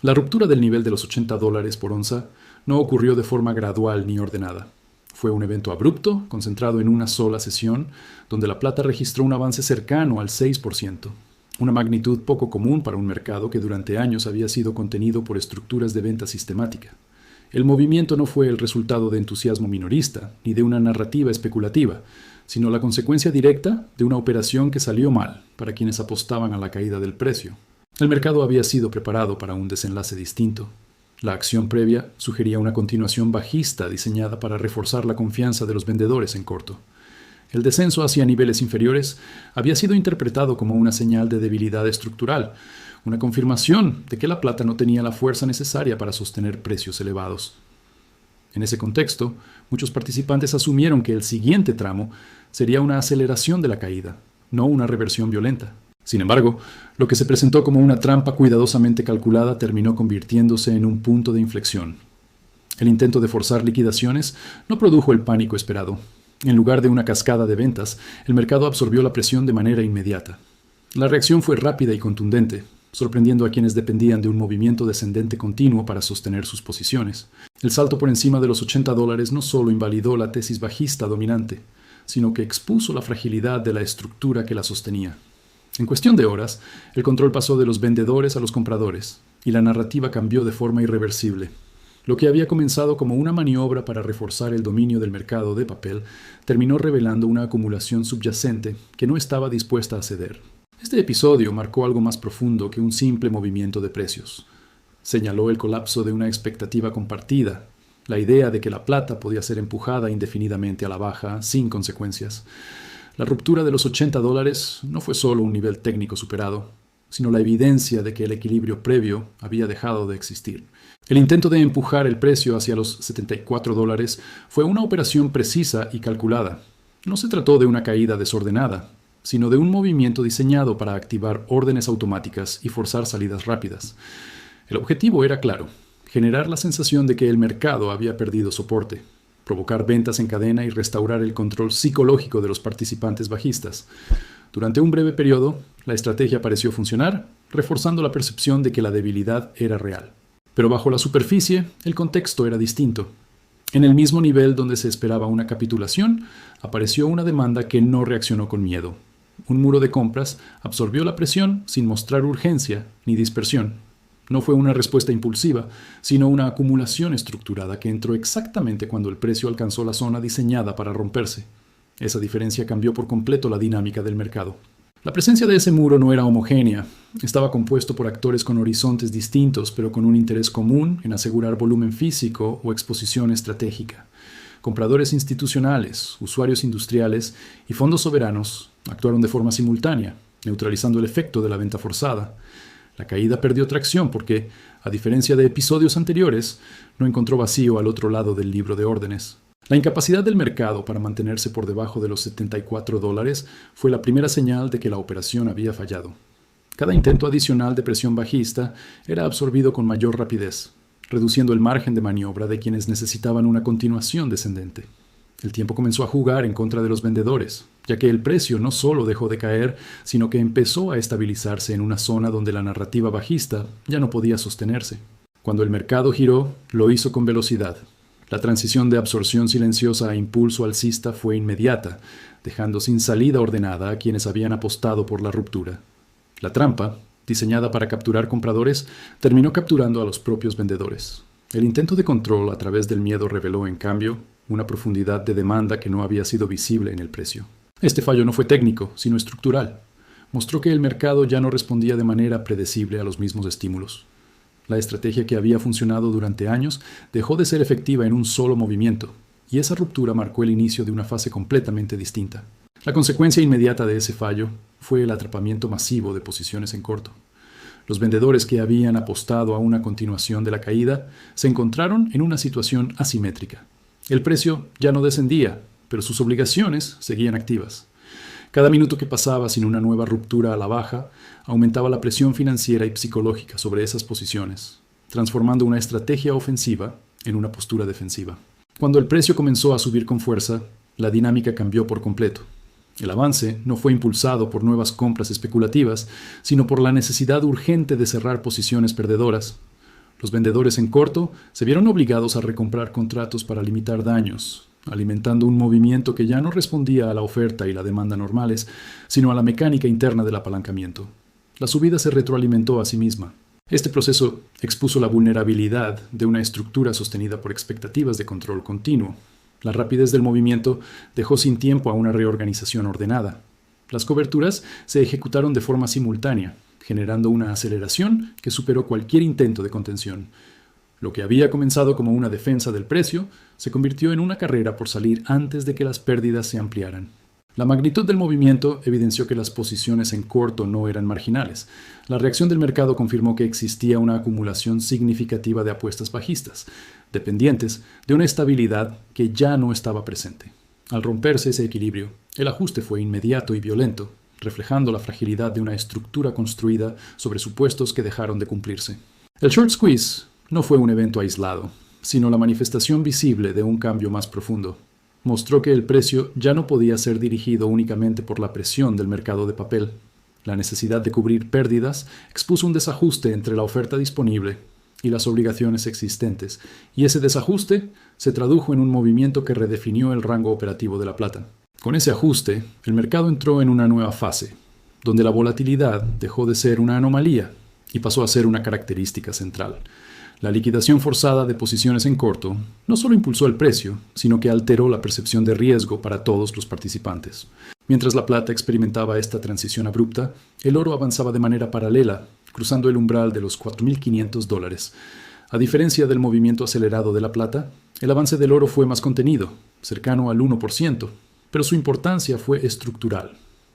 La ruptura del nivel de los $80 por onza no ocurrió de forma gradual ni ordenada. Fue un evento abrupto, concentrado en una sola sesión, donde la plata registró un avance cercano al 6%, una magnitud poco común para un mercado que durante años había sido contenido por estructuras de venta sistemática. El movimiento no fue el resultado de entusiasmo minorista, ni de una narrativa especulativa, sino la consecuencia directa de una operación que salió mal para quienes apostaban a la caída del precio. El mercado había sido preparado para un desenlace distinto. La acción previa sugería una continuación bajista diseñada para reforzar la confianza de los vendedores en corto. El descenso hacia niveles inferiores había sido interpretado como una señal de debilidad estructural, una confirmación de que la plata no tenía la fuerza necesaria para sostener precios elevados. En ese contexto, muchos participantes asumieron que el siguiente tramo sería una aceleración de la caída, no una reversión violenta. Sin embargo, lo que se presentó como una trampa cuidadosamente calculada terminó convirtiéndose en un punto de inflexión. El intento de forzar liquidaciones no produjo el pánico esperado. En lugar de una cascada de ventas, el mercado absorbió la presión de manera inmediata. La reacción fue rápida y contundente, sorprendiendo a quienes dependían de un movimiento descendente continuo para sostener sus posiciones. El salto por encima de los $80 no solo invalidó la tesis bajista dominante, sino que expuso la fragilidad de la estructura que la sostenía. En cuestión de horas, el control pasó de los vendedores a los compradores, y la narrativa cambió de forma irreversible. Lo que había comenzado como una maniobra para reforzar el dominio del mercado de papel terminó revelando una acumulación subyacente que no estaba dispuesta a ceder. Este episodio marcó algo más profundo que un simple movimiento de precios. Señaló el colapso de una expectativa compartida, la idea de que la plata podía ser empujada indefinidamente a la baja sin consecuencias. La ruptura de los $80 no fue solo un nivel técnico superado, sino la evidencia de que el equilibrio previo había dejado de existir. El intento de empujar el precio hacia los $74 fue una operación precisa y calculada. No se trató de una caída desordenada, sino de un movimiento diseñado para activar órdenes automáticas y forzar salidas rápidas. El objetivo era claro: generar la sensación de que el mercado había perdido soporte, provocar ventas en cadena y restaurar el control psicológico de los participantes bajistas. Durante un breve periodo, la estrategia pareció funcionar, reforzando la percepción de que la debilidad era real. Pero bajo la superficie, el contexto era distinto. En el mismo nivel donde se esperaba una capitulación, apareció una demanda que no reaccionó con miedo. Un muro de compras absorbió la presión sin mostrar urgencia ni dispersión. No fue una respuesta impulsiva, sino una acumulación estructurada que entró exactamente cuando el precio alcanzó la zona diseñada para romperse. Esa diferencia cambió por completo la dinámica del mercado. La presencia de ese muro no era homogénea. Estaba compuesto por actores con horizontes distintos, pero con un interés común en asegurar volumen físico o exposición estratégica. Compradores institucionales, usuarios industriales y fondos soberanos actuaron de forma simultánea, neutralizando el efecto de la venta forzada. La caída perdió tracción porque, a diferencia de episodios anteriores, no encontró vacío al otro lado del libro de órdenes. La incapacidad del mercado para mantenerse por debajo de los $74 fue la primera señal de que la operación había fallado. Cada intento adicional de presión bajista era absorbido con mayor rapidez, reduciendo el margen de maniobra de quienes necesitaban una continuación descendente. El tiempo comenzó a jugar en contra de los vendedores, ya que el precio no solo dejó de caer, sino que empezó a estabilizarse en una zona donde la narrativa bajista ya no podía sostenerse. Cuando el mercado giró, lo hizo con velocidad. La transición de absorción silenciosa a impulso alcista fue inmediata, dejando sin salida ordenada a quienes habían apostado por la ruptura. La trampa, diseñada para capturar compradores, terminó capturando a los propios vendedores. El intento de control a través del miedo reveló, en cambio, una profundidad de demanda que no había sido visible en el precio. Este fallo no fue técnico, sino estructural. Mostró que el mercado ya no respondía de manera predecible a los mismos estímulos. La estrategia que había funcionado durante años dejó de ser efectiva en un solo movimiento, y esa ruptura marcó el inicio de una fase completamente distinta. La consecuencia inmediata de ese fallo fue el atrapamiento masivo de posiciones en corto. Los vendedores que habían apostado a una continuación de la caída se encontraron en una situación asimétrica. El precio ya no descendía, pero sus obligaciones seguían activas. Cada minuto que pasaba sin una nueva ruptura a la baja aumentaba la presión financiera y psicológica sobre esas posiciones, transformando una estrategia ofensiva en una postura defensiva. Cuando el precio comenzó a subir con fuerza, la dinámica cambió por completo. El avance no fue impulsado por nuevas compras especulativas, sino por la necesidad urgente de cerrar posiciones perdedoras. Los vendedores en corto se vieron obligados a recomprar contratos para limitar daños, alimentando un movimiento que ya no respondía a la oferta y la demanda normales, sino a la mecánica interna del apalancamiento. La subida se retroalimentó a sí misma. Este proceso expuso la vulnerabilidad de una estructura sostenida por expectativas de control continuo. La rapidez del movimiento dejó sin tiempo a una reorganización ordenada. Las coberturas se ejecutaron de forma simultánea, generando una aceleración que superó cualquier intento de contención. Lo que había comenzado como una defensa del precio se convirtió en una carrera por salir antes de que las pérdidas se ampliaran. La magnitud del movimiento evidenció que las posiciones en corto no eran marginales. La reacción del mercado confirmó que existía una acumulación significativa de apuestas bajistas, dependientes de una estabilidad que ya no estaba presente. Al romperse ese equilibrio, el ajuste fue inmediato y violento, reflejando la fragilidad de una estructura construida sobre supuestos que dejaron de cumplirse. El short squeeze no fue un evento aislado, sino la manifestación visible de un cambio más profundo. Mostró que el precio ya no podía ser dirigido únicamente por la presión del mercado de papel. La necesidad de cubrir pérdidas expuso un desajuste entre la oferta disponible y las obligaciones existentes, y ese desajuste se tradujo en un movimiento que redefinió el rango operativo de la plata. Con ese ajuste, el mercado entró en una nueva fase, donde la volatilidad dejó de ser una anomalía y pasó a ser una característica central. La liquidación forzada de posiciones en corto no solo impulsó el precio, sino que alteró la percepción de riesgo para todos los participantes. Mientras la plata experimentaba esta transición abrupta, el oro avanzaba de manera paralela, cruzando el umbral de los $4,500. A diferencia del movimiento acelerado de la plata, el avance del oro fue más contenido, cercano al 1%, pero su importancia fue estructural.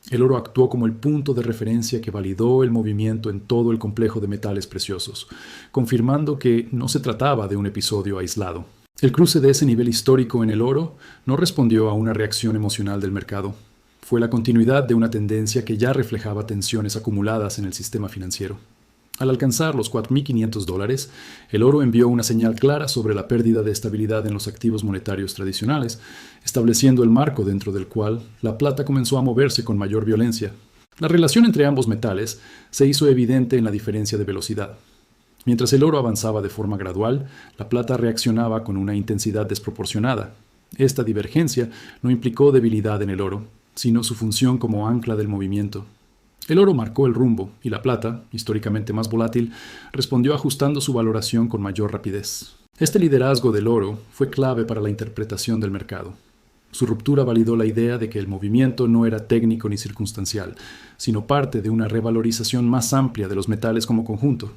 El oro actuó como el punto de referencia que validó el movimiento en todo el complejo de metales preciosos, confirmando que no se trataba de un episodio aislado. El cruce de ese nivel histórico en el oro no respondió a una reacción emocional del mercado. Fue la continuidad de una tendencia que ya reflejaba tensiones acumuladas en el sistema financiero. Al alcanzar los $4,500, el oro envió una señal clara sobre la pérdida de estabilidad en los activos monetarios tradicionales, estableciendo el marco dentro del cual la plata comenzó a moverse con mayor violencia. La relación entre ambos metales se hizo evidente en la diferencia de velocidad. Mientras el oro avanzaba de forma gradual, la plata reaccionaba con una intensidad desproporcionada. Esta divergencia no implicó debilidad en el oro, sino su función como ancla del movimiento. El oro marcó el rumbo y la plata, históricamente más volátil, respondió ajustando su valoración con mayor rapidez. Este liderazgo del oro fue clave para la interpretación del mercado. Su ruptura validó la idea de que el movimiento no era técnico ni circunstancial, sino parte de una revalorización más amplia de los metales como conjunto.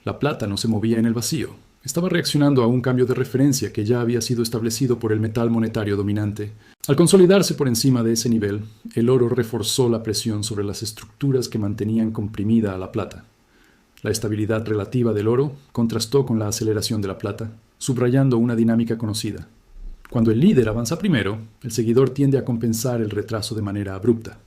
La plata no se movía en el vacío. Estaba reaccionando a un cambio de referencia que ya había sido establecido por el metal monetario dominante. Al consolidarse por encima de ese nivel, el oro reforzó la presión sobre las estructuras que mantenían comprimida a la plata. La estabilidad relativa del oro contrastó con la aceleración de la plata, subrayando una dinámica conocida. Cuando el líder avanza primero, el seguidor tiende a compensar el retraso de manera abrupta.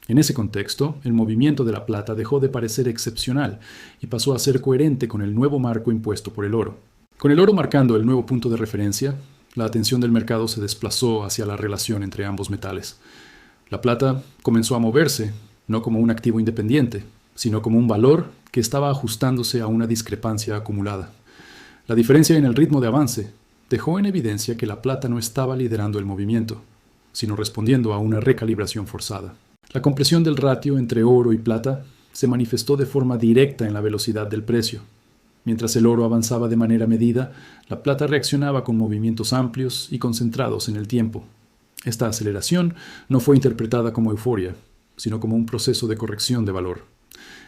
En ese contexto, el movimiento de la plata dejó de parecer excepcional y pasó a ser coherente con el nuevo marco impuesto por el oro. Con el oro marcando el nuevo punto de referencia, la atención del mercado se desplazó hacia la relación entre ambos metales. La plata comenzó a moverse, no como un activo independiente, sino como un valor que estaba ajustándose a una discrepancia acumulada. La diferencia en el ritmo de avance dejó en evidencia que la plata no estaba liderando el movimiento, sino respondiendo a una recalibración forzada. La compresión del ratio entre oro y plata se manifestó de forma directa en la velocidad del precio. Mientras el oro avanzaba de manera medida, la plata reaccionaba con movimientos amplios y concentrados en el tiempo. Esta aceleración no fue interpretada como euforia, sino como un proceso de corrección de valor.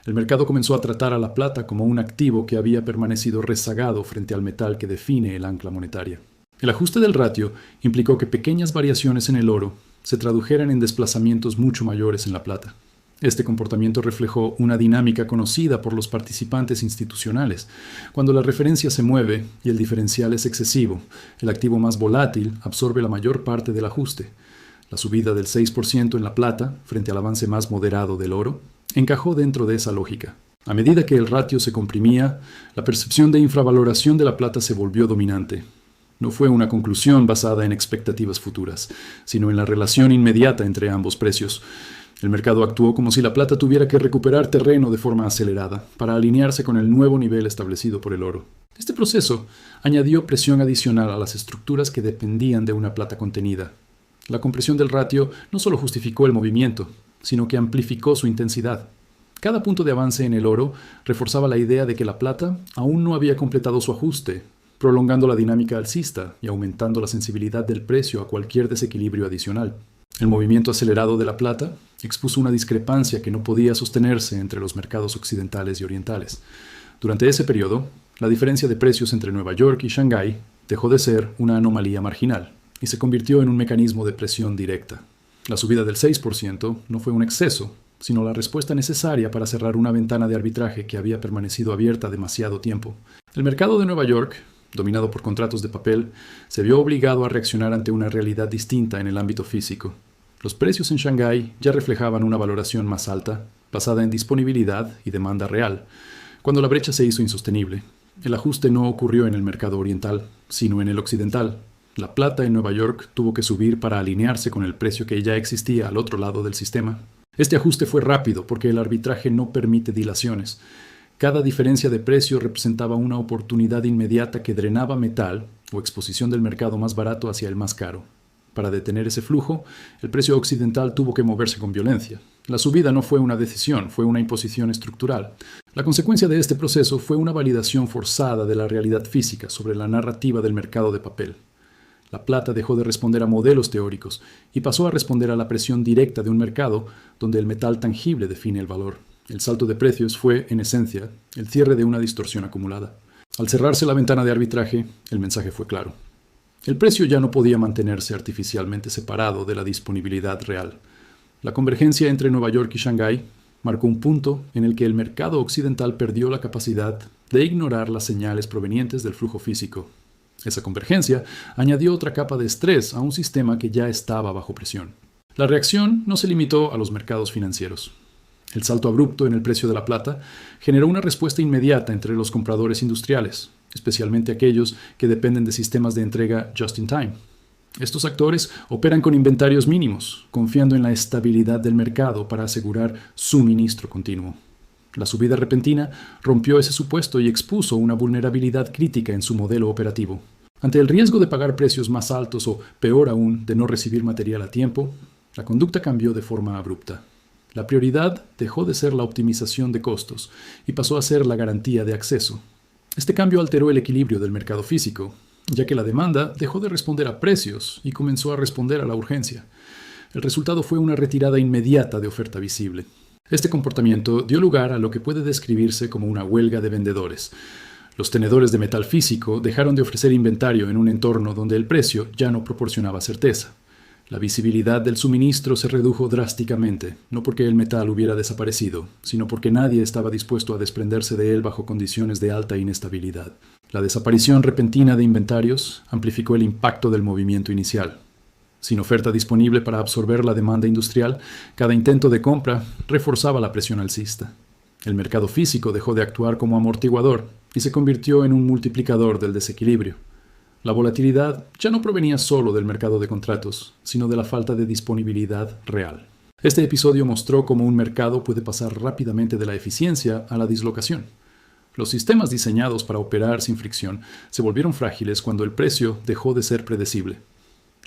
El mercado comenzó a tratar a la plata como un activo que había permanecido rezagado frente al metal que define el ancla monetaria. El ajuste del ratio implicó que pequeñas variaciones en el oro se tradujeran en desplazamientos mucho mayores en la plata. Este comportamiento reflejó una dinámica conocida por los participantes institucionales. Cuando la referencia se mueve y el diferencial es excesivo, el activo más volátil absorbe la mayor parte del ajuste. La subida del 6% en la plata, frente al avance más moderado del oro, encajó dentro de esa lógica. A medida que el ratio se comprimía, la percepción de infravaloración de la plata se volvió dominante. No fue una conclusión basada en expectativas futuras, sino en la relación inmediata entre ambos precios. El mercado actuó como si la plata tuviera que recuperar terreno de forma acelerada para alinearse con el nuevo nivel establecido por el oro. Este proceso añadió presión adicional a las estructuras que dependían de una plata contenida. La compresión del ratio no solo justificó el movimiento, sino que amplificó su intensidad. Cada punto de avance en el oro reforzaba la idea de que la plata aún no había completado su ajuste, prolongando la dinámica alcista y aumentando la sensibilidad del precio a cualquier desequilibrio adicional. El movimiento acelerado de la plata expuso una discrepancia que no podía sostenerse entre los mercados occidentales y orientales. Durante ese periodo, la diferencia de precios entre Nueva York y Shanghái dejó de ser una anomalía marginal y se convirtió en un mecanismo de presión directa. La subida del 6% no fue un exceso, sino la respuesta necesaria para cerrar una ventana de arbitraje que había permanecido abierta demasiado tiempo. El mercado de Nueva York, dominado por contratos de papel, se vio obligado a reaccionar ante una realidad distinta en el ámbito físico. Los precios en Shanghái ya reflejaban una valoración más alta, basada en disponibilidad y demanda real, cuando la brecha se hizo insostenible. El ajuste no ocurrió en el mercado oriental, sino en el occidental. La plata en Nueva York tuvo que subir para alinearse con el precio que ya existía al otro lado del sistema. Este ajuste fue rápido porque el arbitraje no permite dilaciones. Cada diferencia de precio representaba una oportunidad inmediata que drenaba metal o exposición del mercado más barato hacia el más caro. Para detener ese flujo, el precio occidental tuvo que moverse con violencia. La subida no fue una decisión, fue una imposición estructural. La consecuencia de este proceso fue una validación forzada de la realidad física sobre la narrativa del mercado de papel. La plata dejó de responder a modelos teóricos y pasó a responder a la presión directa de un mercado donde el metal tangible define el valor. El salto de precios fue, en esencia, el cierre de una distorsión acumulada. Al cerrarse la ventana de arbitraje, el mensaje fue claro. El precio ya no podía mantenerse artificialmente separado de la disponibilidad real. La convergencia entre Nueva York y Shanghái marcó un punto en el que el mercado occidental perdió la capacidad de ignorar las señales provenientes del flujo físico. Esa convergencia añadió otra capa de estrés a un sistema que ya estaba bajo presión. La reacción no se limitó a los mercados financieros. El salto abrupto en el precio de la plata generó una respuesta inmediata entre los compradores industriales, especialmente aquellos que dependen de sistemas de entrega just-in-time. Estos actores operan con inventarios mínimos, confiando en la estabilidad del mercado para asegurar suministro continuo. La subida repentina rompió ese supuesto y expuso una vulnerabilidad crítica en su modelo operativo. Ante el riesgo de pagar precios más altos o, peor aún, de no recibir material a tiempo, la conducta cambió de forma abrupta. La prioridad dejó de ser la optimización de costos y pasó a ser la garantía de acceso. Este cambio alteró el equilibrio del mercado físico, ya que la demanda dejó de responder a precios y comenzó a responder a la urgencia. El resultado fue una retirada inmediata de oferta visible. Este comportamiento dio lugar a lo que puede describirse como una huelga de vendedores. Los tenedores de metal físico dejaron de ofrecer inventario en un entorno donde el precio ya no proporcionaba certeza. La visibilidad del suministro se redujo drásticamente, no porque el metal hubiera desaparecido, sino porque nadie estaba dispuesto a desprenderse de él bajo condiciones de alta inestabilidad. La desaparición repentina de inventarios amplificó el impacto del movimiento inicial. Sin oferta disponible para absorber la demanda industrial, cada intento de compra reforzaba la presión alcista. El mercado físico dejó de actuar como amortiguador y se convirtió en un multiplicador del desequilibrio. La volatilidad ya no provenía solo del mercado de contratos, sino de la falta de disponibilidad real. Este episodio mostró cómo un mercado puede pasar rápidamente de la eficiencia a la dislocación. Los sistemas diseñados para operar sin fricción se volvieron frágiles cuando el precio dejó de ser predecible.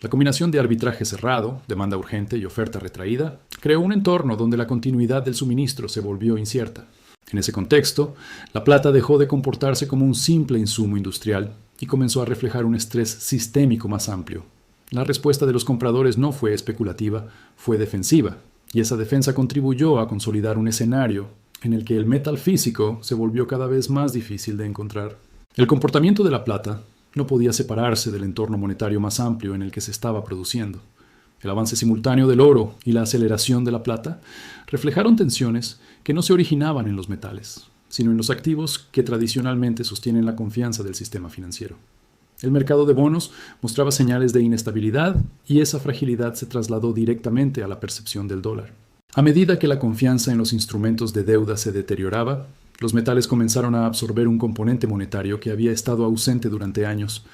La combinación de arbitraje cerrado, demanda urgente y oferta retraída creó un entorno donde la continuidad del suministro se volvió incierta. En ese contexto, la plata dejó de comportarse como un simple insumo industrial y comenzó a reflejar un estrés sistémico más amplio. La respuesta de los compradores no fue especulativa, fue defensiva, y esa defensa contribuyó a consolidar un escenario en el que el metal físico se volvió cada vez más difícil de encontrar. El comportamiento de la plata no podía separarse del entorno monetario más amplio en el que se estaba produciendo. El avance simultáneo del oro y la aceleración de la plata reflejaron tensiones que no se originaban en los metales, sino en los activos que tradicionalmente sostienen la confianza del sistema financiero. El mercado de bonos mostraba señales de inestabilidad y esa fragilidad se trasladó directamente a la percepción del dólar. A medida que la confianza en los instrumentos de deuda se deterioraba, los metales comenzaron a absorber un componente monetario que había estado ausente durante años.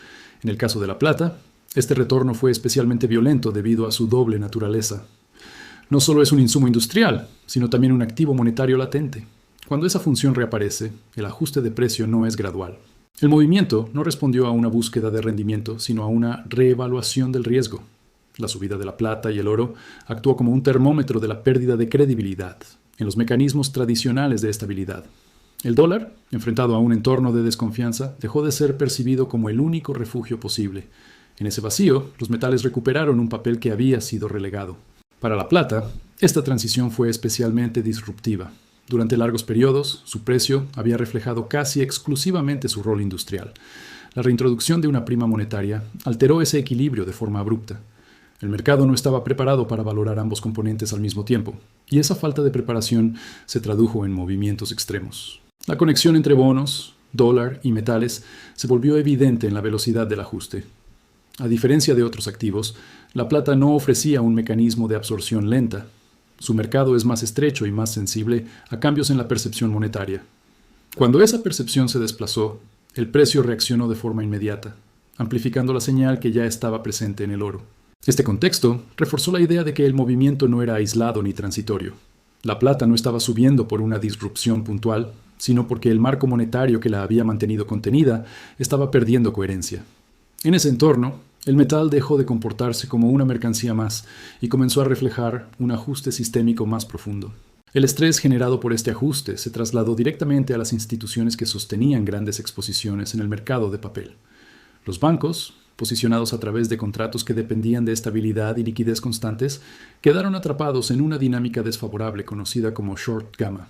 En el caso de la plata, este retorno fue especialmente violento debido a su doble naturaleza. No solo es un insumo industrial, sino también un activo monetario latente. Cuando esa función reaparece, el ajuste de precio no es gradual. El movimiento no respondió a una búsqueda de rendimiento, sino a una reevaluación del riesgo. La subida de la plata y el oro actuó como un termómetro de la pérdida de credibilidad en los mecanismos tradicionales de estabilidad. El dólar, enfrentado a un entorno de desconfianza, dejó de ser percibido como el único refugio posible. En ese vacío, los metales recuperaron un papel que había sido relegado. Para la plata, esta transición fue especialmente disruptiva. Durante largos periodos, su precio había reflejado casi exclusivamente su rol industrial. La reintroducción de una prima monetaria alteró ese equilibrio de forma abrupta. El mercado no estaba preparado para valorar ambos componentes al mismo tiempo, y esa falta de preparación se tradujo en movimientos extremos. La conexión entre bonos, dólar y metales se volvió evidente en la velocidad del ajuste. A diferencia de otros activos, la plata no ofrecía un mecanismo de absorción lenta. Su mercado es más estrecho y más sensible a cambios en la percepción monetaria. Cuando esa percepción se desplazó, el precio reaccionó de forma inmediata, amplificando la señal que ya estaba presente en el oro. Este contexto reforzó la idea de que el movimiento no era aislado ni transitorio. La plata no estaba subiendo por una disrupción puntual, sino porque el marco monetario que la había mantenido contenida estaba perdiendo coherencia. En ese entorno, el metal dejó de comportarse como una mercancía más y comenzó a reflejar un ajuste sistémico más profundo. El estrés generado por este ajuste se trasladó directamente a las instituciones que sostenían grandes exposiciones en el mercado de papel. Los bancos, posicionados a través de contratos que dependían de estabilidad y liquidez constantes, quedaron atrapados en una dinámica desfavorable conocida como short gamma.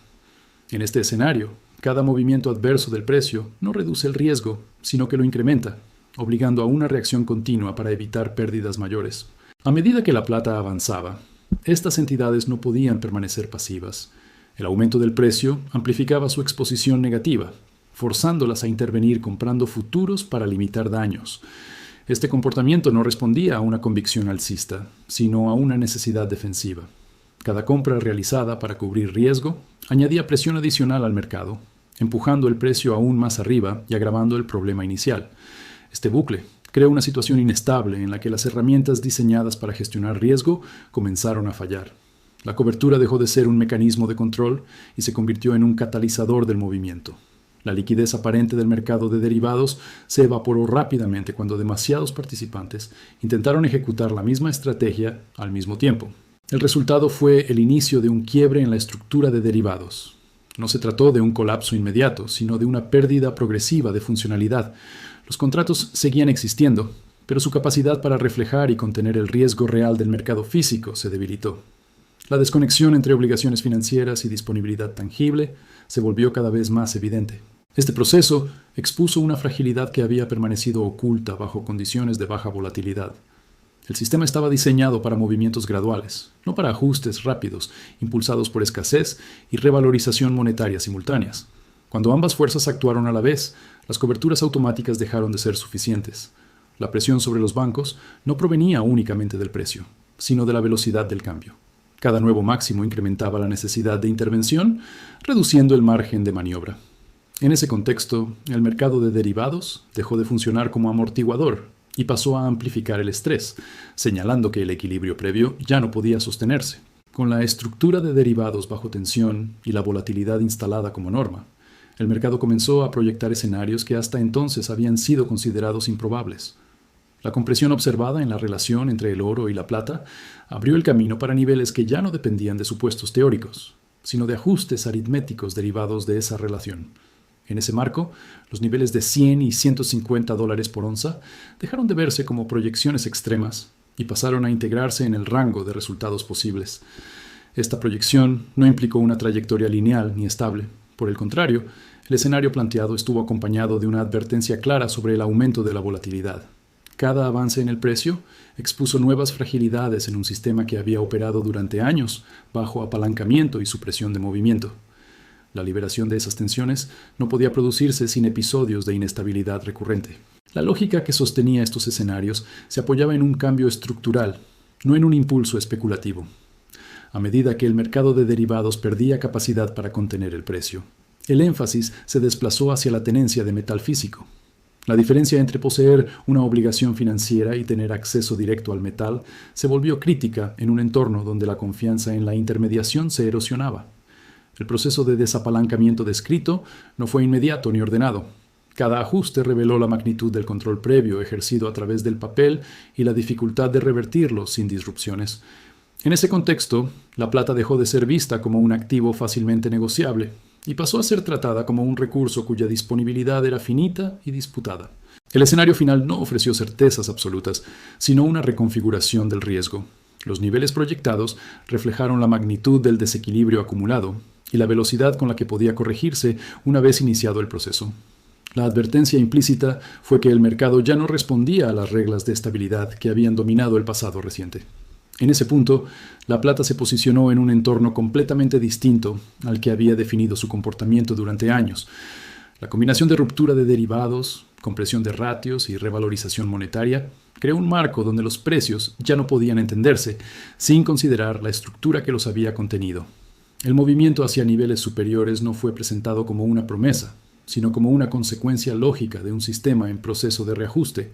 En este escenario, cada movimiento adverso del precio no reduce el riesgo, sino que lo incrementa, obligando a una reacción continua para evitar pérdidas mayores. A medida que la plata avanzaba, estas entidades no podían permanecer pasivas. El aumento del precio amplificaba su exposición negativa, forzándolas a intervenir comprando futuros para limitar daños. Este comportamiento no respondía a una convicción alcista, sino a una necesidad defensiva. Cada compra realizada para cubrir riesgo añadía presión adicional al mercado, empujando el precio aún más arriba y agravando el problema inicial. Este bucle creó una situación inestable en la que las herramientas diseñadas para gestionar riesgo comenzaron a fallar. La cobertura dejó de ser un mecanismo de control y se convirtió en un catalizador del movimiento. La liquidez aparente del mercado de derivados se evaporó rápidamente cuando demasiados participantes intentaron ejecutar la misma estrategia al mismo tiempo. El resultado fue el inicio de un quiebre en la estructura de derivados. No se trató de un colapso inmediato, sino de una pérdida progresiva de funcionalidad. Los contratos seguían existiendo, pero su capacidad para reflejar y contener el riesgo real del mercado físico se debilitó. La desconexión entre obligaciones financieras y disponibilidad tangible se volvió cada vez más evidente. Este proceso expuso una fragilidad que había permanecido oculta bajo condiciones de baja volatilidad. El sistema estaba diseñado para movimientos graduales, no para ajustes rápidos, impulsados por escasez y revalorización monetaria simultáneas. Cuando ambas fuerzas actuaron a la vez, las coberturas automáticas dejaron de ser suficientes. La presión sobre los bancos no provenía únicamente del precio, sino de la velocidad del cambio. Cada nuevo máximo incrementaba la necesidad de intervención, reduciendo el margen de maniobra. En ese contexto, el mercado de derivados dejó de funcionar como amortiguador y pasó a amplificar el estrés, señalando que el equilibrio previo ya no podía sostenerse. Con la estructura de derivados bajo tensión y la volatilidad instalada como norma, el mercado comenzó a proyectar escenarios que hasta entonces habían sido considerados improbables. La compresión observada en la relación entre el oro y la plata abrió el camino para niveles que ya no dependían de supuestos teóricos, sino de ajustes aritméticos derivados de esa relación. En ese marco, los niveles de 100 y 150 dólares por onza dejaron de verse como proyecciones extremas y pasaron a integrarse en el rango de resultados posibles. Esta proyección no implicó una trayectoria lineal ni estable. Por el contrario, el escenario planteado estuvo acompañado de una advertencia clara sobre el aumento de la volatilidad. Cada avance en el precio expuso nuevas fragilidades en un sistema que había operado durante años bajo apalancamiento y supresión de movimiento. La liberación de esas tensiones no podía producirse sin episodios de inestabilidad recurrente. La lógica que sostenía estos escenarios se apoyaba en un cambio estructural, no en un impulso especulativo. A medida que el mercado de derivados perdía capacidad para contener el precio, el énfasis se desplazó hacia la tenencia de metal físico. La diferencia entre poseer una obligación financiera y tener acceso directo al metal se volvió crítica en un entorno donde la confianza en la intermediación se erosionaba. El proceso de desapalancamiento descrito no fue inmediato ni ordenado. Cada ajuste reveló la magnitud del control previo ejercido a través del papel y la dificultad de revertirlo sin disrupciones. En ese contexto, la plata dejó de ser vista como un activo fácilmente negociable y pasó a ser tratada como un recurso cuya disponibilidad era finita y disputada. El escenario final no ofreció certezas absolutas, sino una reconfiguración del riesgo. Los niveles proyectados reflejaron la magnitud del desequilibrio acumulado y la velocidad con la que podía corregirse una vez iniciado el proceso. La advertencia implícita fue que el mercado ya no respondía a las reglas de estabilidad que habían dominado el pasado reciente. En ese punto, la plata se posicionó en un entorno completamente distinto al que había definido su comportamiento durante años. La combinación de ruptura de derivados, compresión de ratios y revalorización monetaria creó un marco donde los precios ya no podían entenderse sin considerar la estructura que los había contenido. El movimiento hacia niveles superiores no fue presentado como una promesa, sino como una consecuencia lógica de un sistema en proceso de reajuste.